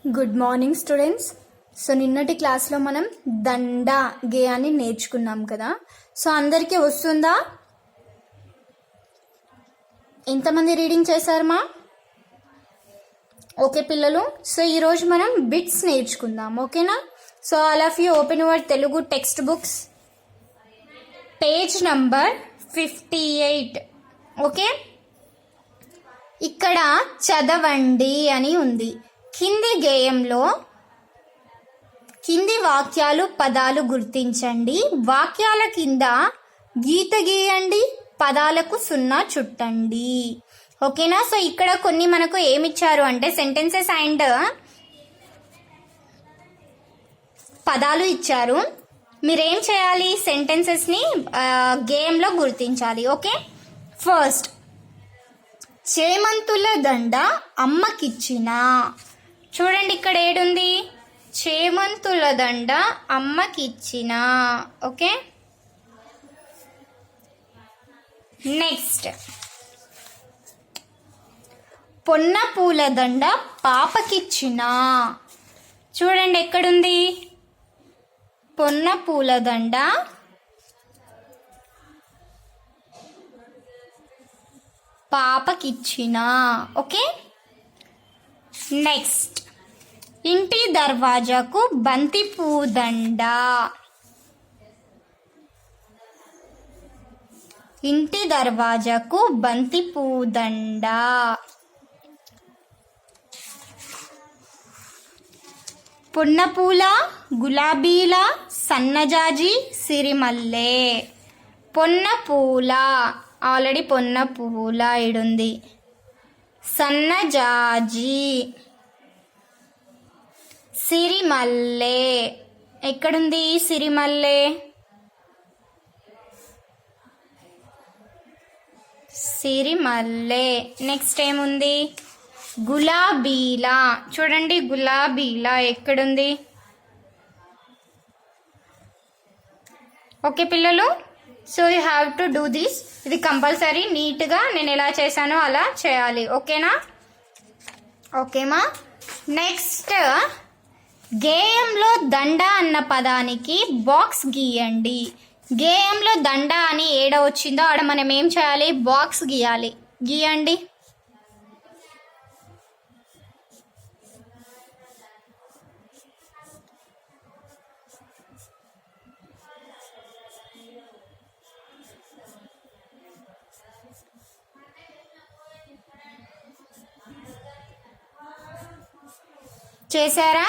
Good morning students. So నిన్నటి క్లాస్లో మనం దండా గేయాన్ని నేర్చుకున్నాం కదా. సో అందరికీ వస్తుందా? ఎంతమంది రీడింగ్ చేశారమ్మా? ఓకే పిల్లలు, సో ఈరోజు మనం బిట్స్ నేర్చుకుందాం, ఓకేనా? So all of you open your Telugu text books, page number 58. Okay, ఇక్కడ చదవండి అని ఉంది. కింది గేయంలో కింది వాక్యాలు పదాలు గుర్తించండి, వాక్యాల కింద గీత గీయండి, పదాలకు 0 చుట్టండి. ఓకేనా? సో ఇక్కడ కొన్ని మనకు ఏమిచ్చారు అంటే సెంటెన్సెస్ అండ్ పదాలు ఇచ్చారు. మీరేం చేయాలి? సెంటెన్సెస్ని గేయంలో గుర్తించాలి. ఓకే, ఫస్ట్ చేమంతుల దండ అమ్మకిచ్చిన. చూడండి ఇక్కడ ఏడుంది? చేమంతుల దండ అమ్మకిచ్చిన. ఓకే, నెక్స్ట్ పొన్న పూల దండ పాపకిచ్చిన. చూడండి ఎక్కడుంది? పొన్న పూల దండ పాపకిచ్చిన. ఓకే, నెక్స్ట్ ఇంటి దర్వాజాకు బంతి పూదండ. ఇంటి దర్వాజాకు బంతి పూదండ. పున్నపూల గులాబీల సన్నజాజి సిరిమల్లె. పొన్న పూల ఆల్రెడీ పొన్న పూల ఇడుంది. సన్నజాజి సిరిమల్లె ఎక్కడుంది? సిరిమల్లె సిరిమల్లె. నెక్స్ట్ ఏముంది? గులాబీల. చూడండి గులాబీల ఎక్కడుంది? ఓకే పిల్లలు, so you have to do this. ఇది కంపల్సరీ నీట్గా నేను ఎలా చేశానో అలా చేయాలి. ఓకేనా? ఓకేమా? నెక్స్ట్ గేయంలో దండ అన్న పదానికి బాక్స్ గీయండి. గేయంలో దండ అని ఏడ వచ్చిందో ఆడ మనం ఏం చేయాలి? బాక్స్ గీయాలి. గీయండి. చేశారా?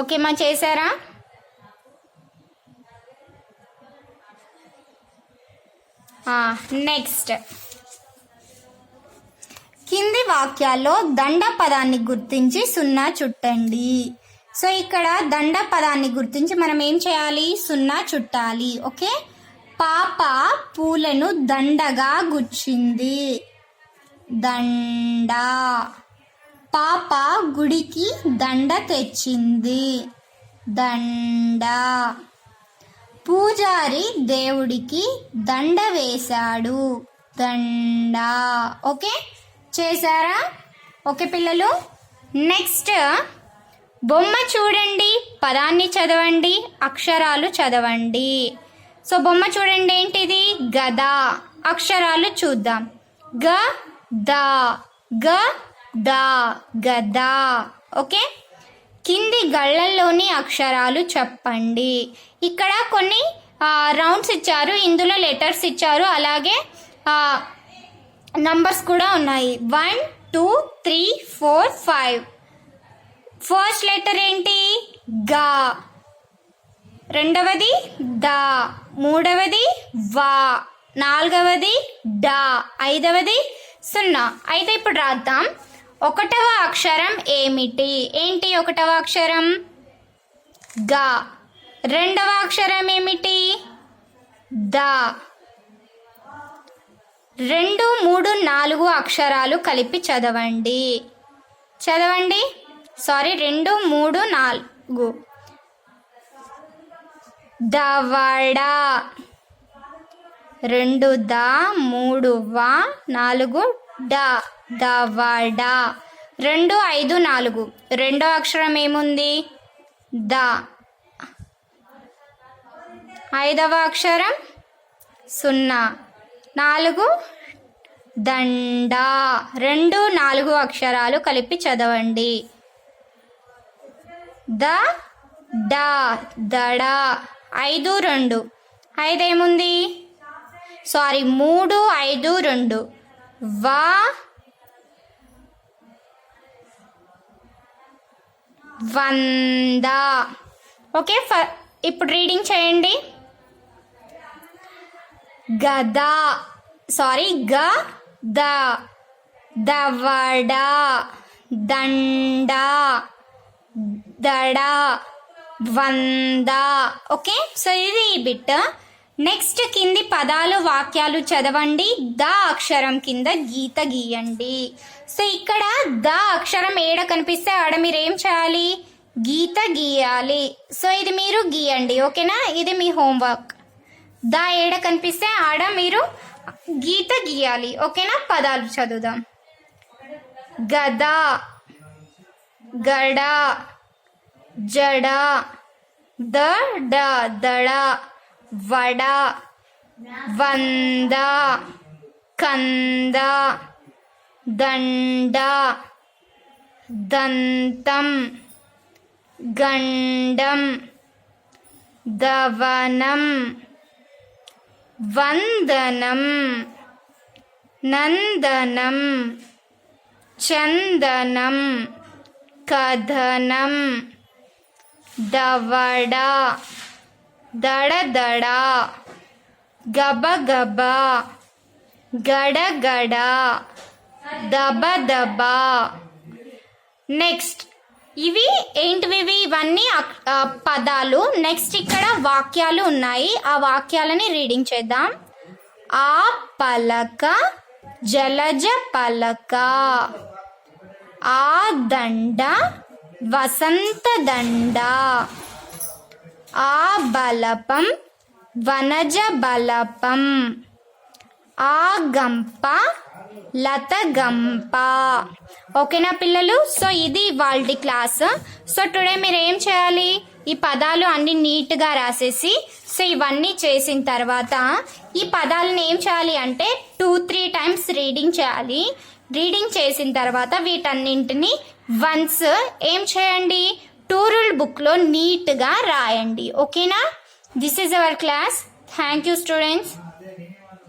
ఓకే మా, చేశారా? నెక్స్ట్ కింది వాక్యాల్లో దండ పదాన్ని గుర్తించి 0 చుట్టండి. సో ఇక్కడ దండ పదాన్ని గుర్తించి మనం ఏం చేయాలి? 0 చుట్టాలి. ఓకే, పాప పూలను దండగా గుచ్చింది. దండ. పాప గుడికి దండ తెచ్చింది. దండ. పూజారి దేవుడికి దండ వేశాడు. దండ. ఓకే, చేశారా? ఓకే పిల్లలు, నెక్స్ట్ బొమ్మ చూడండి, పదాన్ని చదవండి, అక్షరాలు చదవండి. సో బొమ్మ చూడండి, ఏంటిది? గద. అక్షరాలు చూద్దాం. గ ద గ ద గద. ఓకే, కింది గళ్ళల్లోని అక్షరాలు చెప్పండి. ఇక్కడ కొన్ని రౌండ్స్ ఇచ్చారు, ఇందులో లెటర్స్ ఇచ్చారు, అలాగే నంబర్స్ కూడా ఉన్నాయి. 1 2 3 4 5. ఫస్ట్ లెటర్ ఏంటి? గా. రెండవది ద. మూడవది వా. నాలుగవది డా. ఐదవది 0. అయితే ఇప్పుడు రాద్దాం. 1వ అక్షరం ఏమిటి? ఏంటి 1వ అక్షరం? గా. 2వ అక్షరం ఏమిటి? ద. 2 3 4 అక్షరాలు కలిపి చదవండి. చదవండి. సారీ, 2 3 4. దవడ. 2 ద 3 వ 4 డ దవడ. 2 5 4 రెండో అక్షరం ఏముంది? ద. 5వ అక్షరం 0. 4 దండ. 2 4 అక్షరాలు కలిపి చదవండి. ద డ దడ. 5 2 5 ఏముంది? 3 5 2 వా వంద. ఓకే, ఇప్పుడు రీడింగ్ చేయండి. గద గ ద దవడ దండ దడ వంద. ఓకే, సో ఇది ఈ బిట్. నెక్స్ట్ కింది పదాలు వాక్యాలు చదవండి. ద అక్షరం కింద గీత గీయండి. సో ఇక్కడ ద అక్షరం ఏడ కనిపిస్తే ఆడ మీరు ఏం చేయాలి? గీత గీయాలి. సో ఇది మీరు గీయండి. ఓకేనా? ఇది మీ హోంవర్క్. ద ఏడ కనిపిస్తే ఆడ మీరు గీత గీయాలి. ఓకేనా? పదాలు చదువుదాం. గద గడ జడ దడ దడ వడ వంద కంద దండ దంతం గండం దవనం వందనం నందనం చందనం కథనం దవడ దడదడ గబగబ గడగడ దబదబ. నెక్స్ట్ ఇవి ఏంటివి? ఇవన్నీ పదాలు. నెక్స్ట్ ఇక్కడ వాక్యాలు ఉన్నాయి. ఆ వాక్యాలని రీడింగ్ చేద్దాం. ఆ పలక జలజ పలక, ఆ దండ వసంత దండ, ఆ బలపం వనజ బలపం, ఆ గంప లత గంప. ఓకేనా పిల్లలు? సో ఇది ఇవాళ క్లాస్. సో టుడే మీరు ఏం చేయాలి? ఈ పదాలు అన్ని నీట్గా రాసేసి, సో ఇవన్నీ చేసిన తర్వాత ఈ పదాలను ఏం చేయాలి అంటే 2-3 టైమ్స్ రీడింగ్ చేయాలి. రీడింగ్ చేసిన తర్వాత వీటన్నింటిని వన్స్ ఏం చేయండి? టూరల్ బుక్లో నీట్గా రాయండి. ఓకేనా? This is our class. Thank you students.